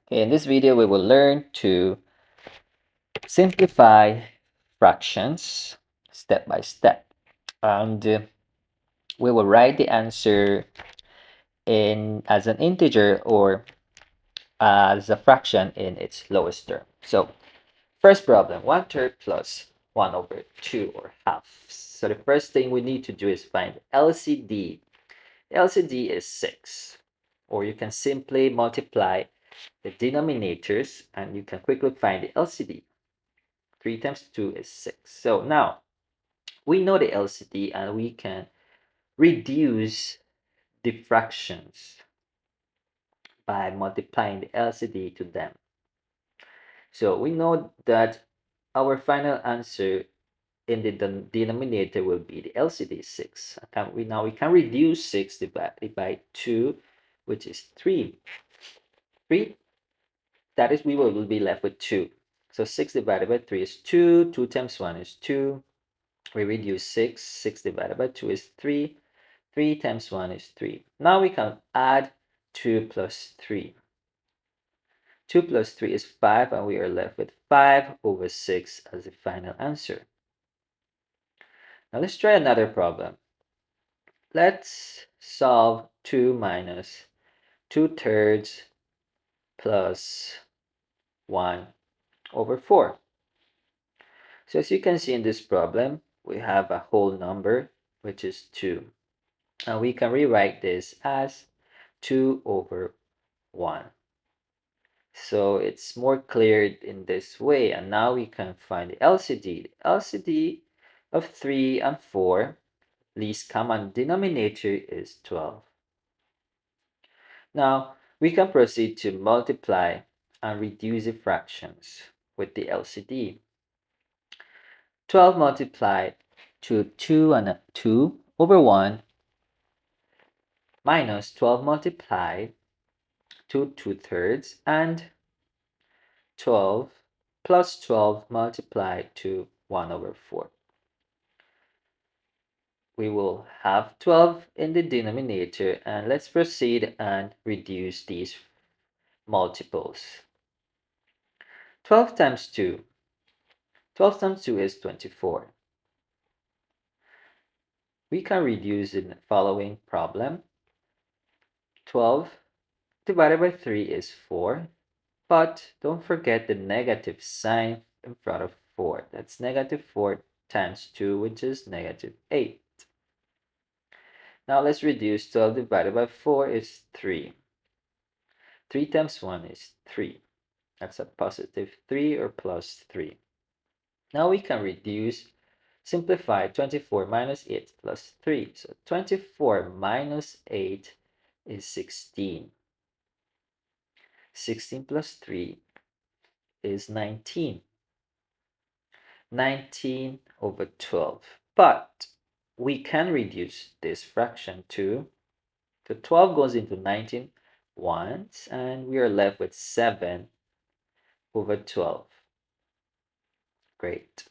Okay, in this video, we will learn to simplify fractions step by step. And we will write the answer in as an integer or as a fraction in its lowest term. So first problem, 1/3 plus 1 over 2 or half. So the first thing we need to do is find LCD. LCD is 6, or you can simply multiply the denominators and you can quickly find the LCD. 3 times 2 is 6. So now we know the LCD and we can reduce the fractions by multiplying the LCD to them. So we know that our final answer in the denominator will be the LCD 6. Now we can reduce 6 divided by 2, which is 3. 3, that is, we will be left with 2. So 6 divided by 3 is 2. 2 times 1 is 2. We reduce 6. 6 divided by 2 is 3. 3 times 1 is 3. Now we can add 2 plus 3. 2 plus 3 is 5, and we are left with 5 over 6 as the final answer. Now let's try another problem. Let's solve 2 minus 2/3 plus 1 over 4. So as you can see in this problem, we have a whole number, which is 2. And we can rewrite this as 2 over 1. So it's more clear in this way. And now we can find the LCD. The LCD of 3 and 4, least common denominator, is 12. Now we can proceed to multiply and reduce the fractions with the LCD. 12 multiplied to 2 and 2 over 1 minus 12 multiplied to 2/3 and 12 plus 12 multiplied to 1 over 4. We will have 12 in the denominator, and let's proceed and reduce these multiples. 12 times 2. 12 times 2 is 24. We can reduce in the following problem. 12 divided by 3 is 4, but don't forget the negative sign in front of 4. That's negative 4 times 2, which is negative 8. Now let's reduce 12 divided by 4 is 3. 3 times 1 is 3. That's a positive 3 or plus 3. Now we can reduce, simplify 24 minus 8 plus 3. So 24 minus 8 is 16. 16 plus 3 is 19. 19 over 12. But we can reduce this fraction to the 12 goes into 19 once, and we are left with 7 over 12. Great.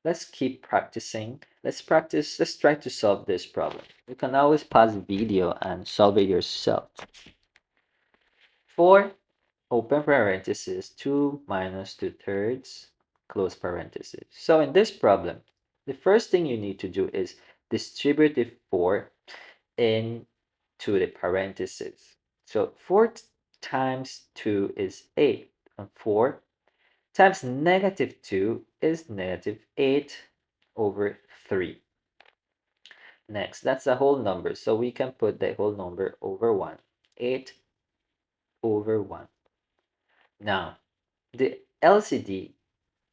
Let's keep practicing. Let's try to solve this problem. You can always pause the video and solve it yourself. 4, open parenthesis, 2 minus 2/3, close parenthesis. So in this problem, the first thing you need to do is distribute the 4 into the parentheses. So 4 times 2 is 8, and 4 times negative 2 is negative 8 over 3. Next, that's a whole number, so we can put the whole number over 1. 8 over 1. Now, the LCD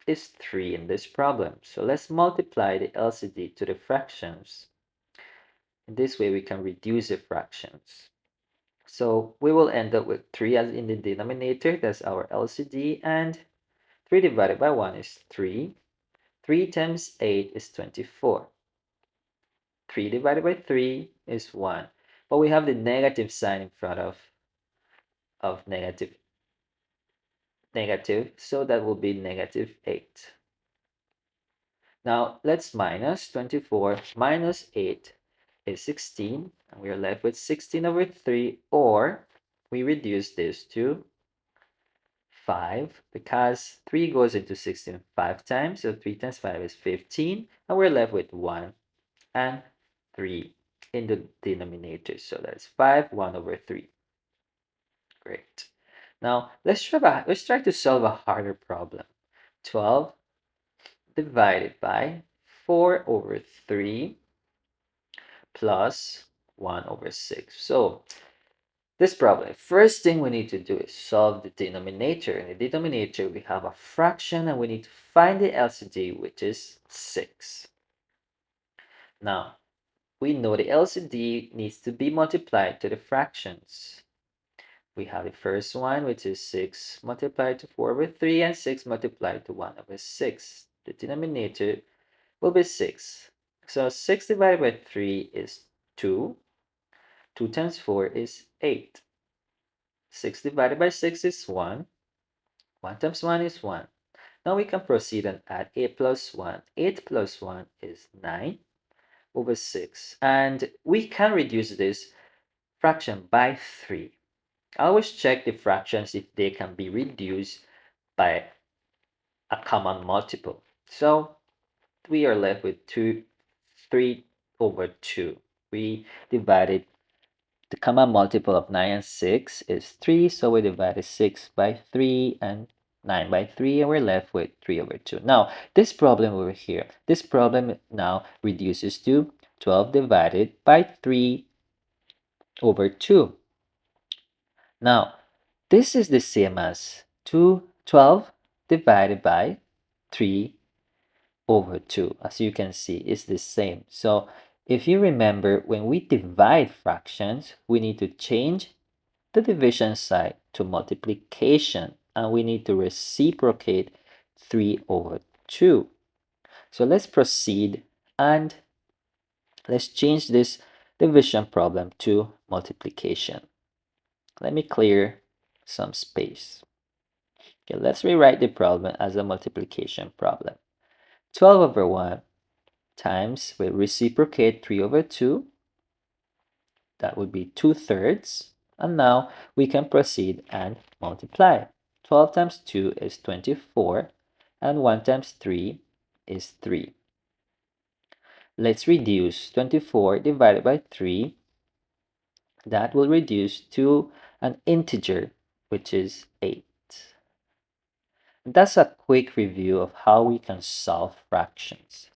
is 3 in this problem, so let's multiply the LCD to the fractions. In this way, we can reduce the fractions. So we will end up with 3 as in the denominator, that's our LCD, and 3 divided by 1 is 3. 3 times 8 is 24. 3 divided by 3 is 1. But we have the negative sign in front of negative, so that will be negative 8. Now let's minus 24 minus 8 is 16, and we are left with 16 over 3, or we reduce this to 5 because 3 goes into 16 5 times. So 3 times 5 is 15. And we're left with 1 and 3 in the denominator. So that's 5, 1 over 3. Great. Now let's try to solve a harder problem. 12 divided by 4 over 3 plus 1 over 6. So this problem, first thing we need to do is solve the denominator. In the denominator, we have a fraction and we need to find the LCD, which is 6. Now, we know the LCD needs to be multiplied to the fractions. We have the first one, which is 6 multiplied to 4 over 3 and 6 multiplied to 1 over 6. The denominator will be 6. So 6 divided by 3 is 2. 2 times 4 is 8. 6 divided by 6 is 1. 1 times 1 is 1. Now we can proceed and add 8 plus 1. 8 plus 1 is 9 over 6. And we can reduce this fraction by 3. I always check the fractions if they can be reduced by a common multiple. So we are left with 3 over 2. We divided the common multiple of 9 and 6 is 3, so we divided 6 by 3 and 9 by 3, and we're left with 3 over 2. Now, this problem over here, this problem now reduces to 12 divided by 3 over 2. Now, this is the same as 12 divided by 3 over 2. As you can see, it's the same. So if you remember, when we divide fractions, we need to change the division side to multiplication, and we need to reciprocate 3 over 2. So let's proceed and let's change this division problem to multiplication. Let me clear some space. Okay, let's rewrite the problem as a multiplication problem. 12 over 1 times, we'll reciprocate 3 over 2. That would be 2/3. And now we can proceed and multiply. 12 times 2 is 24, and 1 times 3 is 3. Let's reduce 24 divided by 3. That will reduce to an integer, which is 8. That's a quick review of how we can solve fractions.